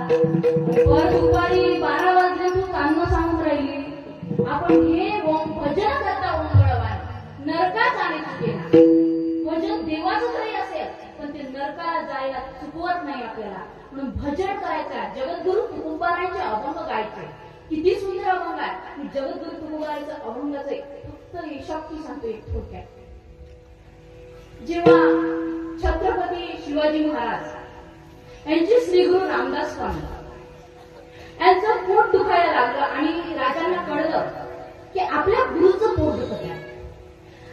वर दुपारी 12 वाजले तू कान सांगून राहिली. आपण हे भजन करता ओंगळवाय नरकात जाणे चुकेना. भजन देवाचं जरी असेल पण ते नरकाला जायला चुकवत नाही आपल्याला. म्हणून भजन करायचं. जगद्गुरु तुकोबारायांचे अभंग गायचे. किती सुंदर अभंग आहे. मी जगद्गुरु तुकोबारायांचं अभंगाचे फक्त हे शक्ती सांगतो एक थोडक्यात. जेव्हा छत्रपती शिवाजी महाराज यांचे श्री गुरु रामदास स्वामी यांचं पोट दुखायला लागलं आणि राजांना कळलं की आपल्या गुरुचं पोट दुखत आहे.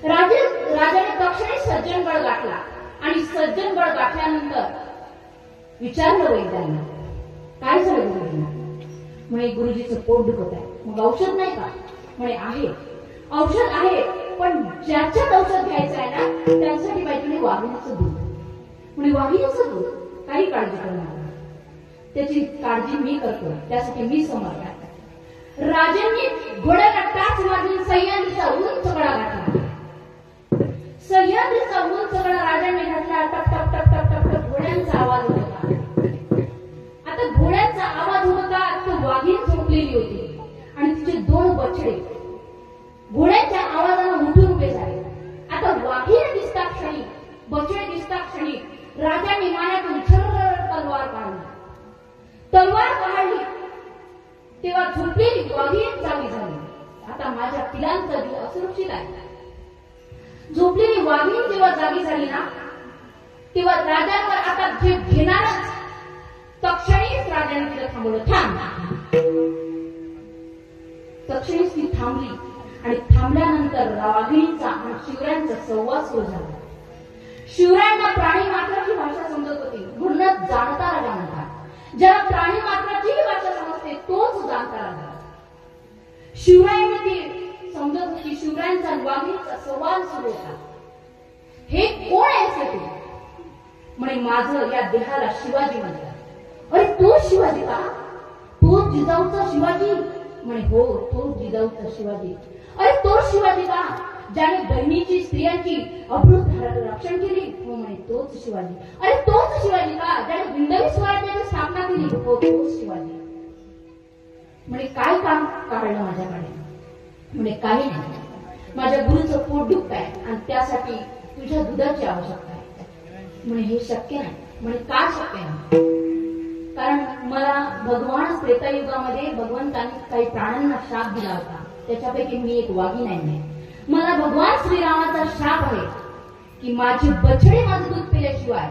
राजाने तक्षणी सज्जनगड गाठला आणि सज्जनगड गाठल्यानंतर विचारलं वैद्यांना काय झालं गुरुजींना. म्हणे गुरुजीचं पोट दुखत आहे. मग औषध नाही का. म्हणे आहे औषध आहे पण ज्याच्यात औषध घ्यायचं आहे ना त्यासाठी पाहिजे वाघिणीचं दूध. म्हणे वाघिणीचं दूध काही काळजी करू नका. त्याची काळजी मी करतो त्यासाठी मी समर्थ आहे. राजांनी घोड्याला टाच मारून सह्याद्रीचा उंच गडा घातला. सह्याद्रीचा उंच गडा राजांनी घातला. टप टप टप टप टप टप घोड्यांचा आवाज होता. आता घोड्यांचा आवाज होता तर वाघीण झोपलेली होती आणि तिचे 2 बछडे घोड्यांच्या आवाजाने उठून उभे झाले. आता वाघीण दिसता क्षणी बछडे दिसता क्षणी राजांनी मानेतून तलवार काढली. तलवार काढली तेव्हा झोपलेली वाघीण जागी झाली. आता माझ्या पिलांचा जीव असुरक्षित आहे. झोपलेली वाघीण जेव्हा जागी झाली ना तेव्हा राजांवर आता जे घेणारच. तक्षणीच राजाने तिला थांबवलं. थांब. तक्षणीच ती थांबली आणि थांबल्यानंतर वाघिणीचा आणि शिवरायांचा संवाद सुरू झाला. शिवरायांना प्राणी मात्राची भाषा समजत होती म्हणूनच जाणता राजा म्हणतात. ज्याला प्राणी मात्राची भाषा समजते तोच जाणता राजा. शिवरायांनी ती समजत होती. शिवरायांचा वाघिणीचा संवाद सुरू होता. हे कोण आहे तू. म्हणे माझं या देहाला शिवाजी म्हणतात. अरे तो शिवाजी का. तो जिजाऊचा शिवाजी. म्हणे हो तो जिजाऊचा शिवाजी. अरे तो शिवाजी का ज्याने बहिणीची स्त्रियांची अभृत रक्षण केली. हो म्हणे तोच शिवाजी. अरे तोच शिवाजी का ज्याने हिंदवी स्वराज्याची स्थापना केली. हो तोच शिवाजी. म्हणे काय काम काढलं माझ्याकडे. म्हणे काही नाही. माझ्या गुरुचं पोट दुखत आहे आणि त्यासाठी तुझ्या दुधाची आवश्यकता आहे. म्हणे हे शक्य नाही. म्हणे काय शक्य नाही. कारण मला भगवान त्रेतायुगामध्ये भगवंतांनी काही प्राण्यांना शाप दिला होता. त्याच्यापैकी मी एक वाघीण आहे. मला भगवान श्रीरामाचा शाप आहे की माझे बछडे माझं दूध पिल्याशिवाय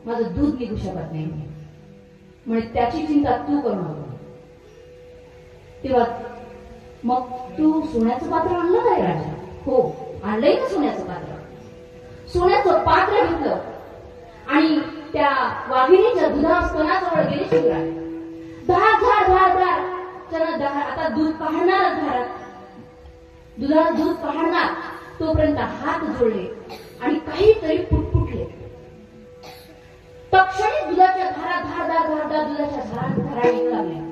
माझं दूध निघू शकत नाही. म्हणजे त्याची चिंता तू करू नको. तेव्हा मग तू सोन्याचं पात्र आणलं काय राजा. हो आणलंय ना सोन्याचं पात्र. सोन्याचं पात्र घेतलं आणि त्या वाघिणीच्या दुधा स्तनाजवळ गेले शिवराय. धार धार धार धार चला धार. आता दूध काढणार धारात दुधाला दूध काढणार तोपर्यंत हात जोडले आणि काहीतरी पुटपुटले. तक्षणी दुधाच्या धारा धार धार धार धार दुधाच्या धारा निघू लागल्या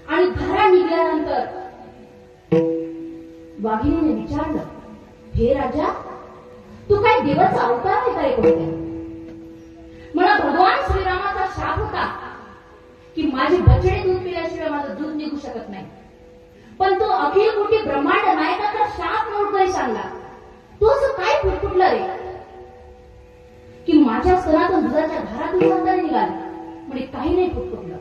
आणि धारा निघाल्यानंतर वाघिणीने विचारलं हे राजा तू काय देवाचा अवतार आहे काय कोणत्या. मला भगवान श्रीरामाचा शाप होता की माझे बछडे दूध पिल्याशिवाय माझं दूध निघू शकत नाही. पण तो अखिल कोटी ब्रह्मांड नायकाचा शाप नोट काही सांगला. तो असं काय फुटफुटलं रे की माझ्या स्तनातून दुधाच्या धारा तुझ्या निघाली. म्हणजे काही नाही फुटफुटलं.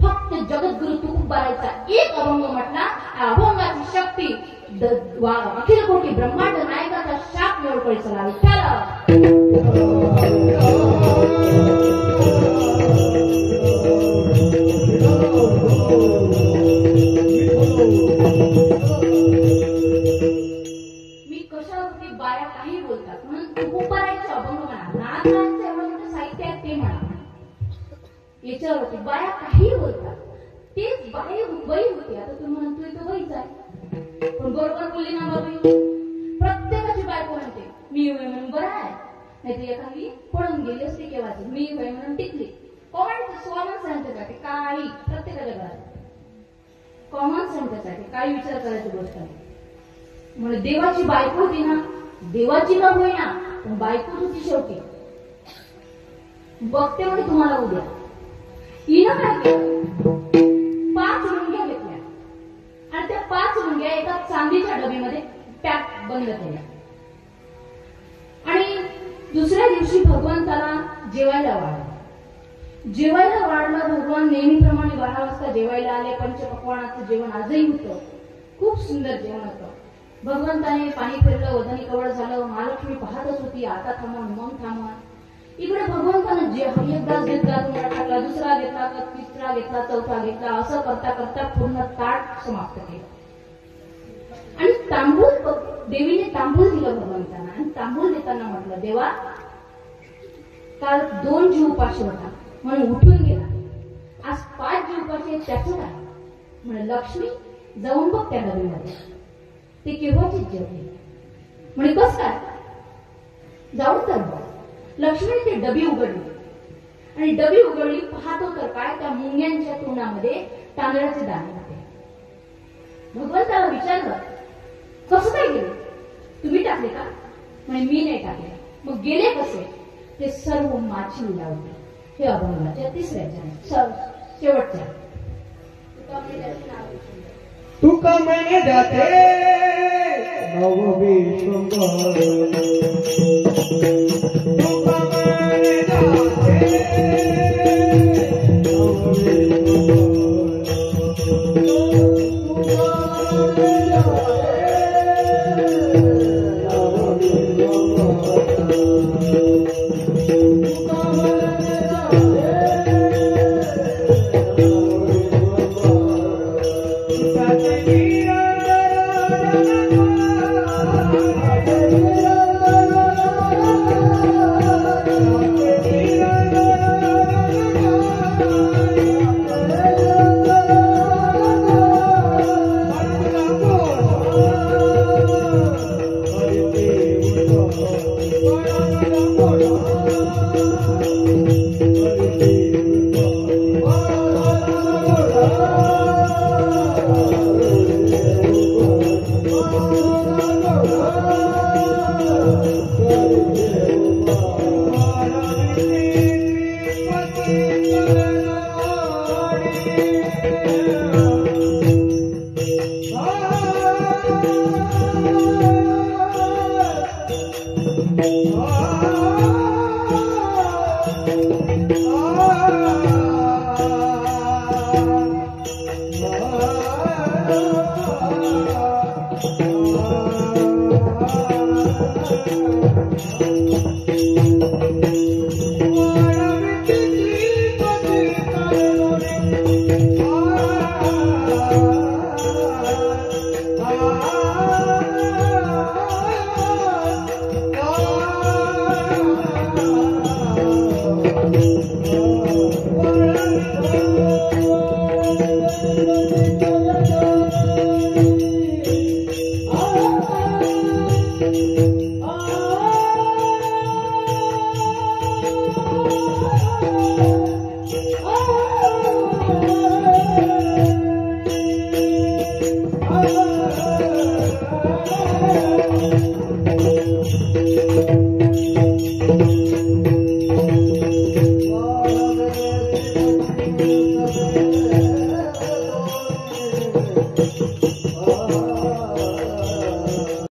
फक्त जगद्गुरु तुकोबारायांचा एक अभंग म्हटला. अभंगाची शक्ती अखिल कोटी ब्रह्मांड नायकाचा शाप नोट काही चला. मी कशावरती बाया काही बोलतात म्हणून तुकोबारायांचे अभंग म्हणा. नाथराजांचं एवढं मोठं साहित्य आहे ते म्हणा. याच्यावरती बाया काही बोलतात. तेच बाई होती. आता तुम्ही म्हणतोय तो बाईच आहे पण बरोबर बोलली ना बाबी. प्रत्येकाची बायको म्हणते मी होय म्हणून बरं आहे. नाही तर एखादी पळून गेली असते केव्हाची. मी होय म्हणून टिकली. कॉमन कॉमन सेन्ससाठी काही प्रत्येकाच्या घरात कॉमन सेन्ससाठी काही विचार करायची गोष्ट नाही. म्हणजे देवाची बायको होती ना. देवाची न होईना पण बायकोच होती शेवटी. बघते म्हणजे तुम्हाला उद्या हिनं काय बंद केल्या आणि दुसऱ्या दिवशी भगवंताला जेवायला वाढलं. भगवान नेहमीप्रमाणे 12 वाजता जेवायला आले. पंचपक्वानाचं जेवण आजही होतं. खूप सुंदर जेवण होतं. भगवंताने पाणी फिरलं, वदनी कवळ झालं. महालक्ष्मी पाहतच होती, आता थांबवून मग थांबवून. इकडे भगवंतानं जे एक ग्लास घेतला, तुम्हाला टाकला, दुसरा घेतला, तिसरा घेतला, चौथा घेतला, असं करता करता पूर्ण ताट समाप्त केलं. आणि तांबूळ, देवीने तांबूळ दिलं भगवंतांना. आणि तांबूळ देताना म्हटलं, देवा काल 2 जीव उपाशी होता म्हणून उठून गेला, आज 5 जीव उपाशी आहेत, त्याचं काय? म्हणे लक्ष्मी जाऊन बघ त्या डबीमध्ये, ते केव्हाचीच जेवली. म्हणे कस काय? जाऊन तर बघ. लक्ष्मीने ती डबी उघडली आणि डबी उघडली, पाहतो तर काय, त्या मुंग्यांच्या तोंडामध्ये तांदळाचे दाणे होते. भगवंताला विचारलं, कसं काय गेले? तुम्ही टाकले का? म्हणे मी नाही टाकले. मग गेले कसे? ते सर्व माझी लीला होती. हे अभंगाच्या 3ऱ्या शेवटच्या. तुका मैंने जाते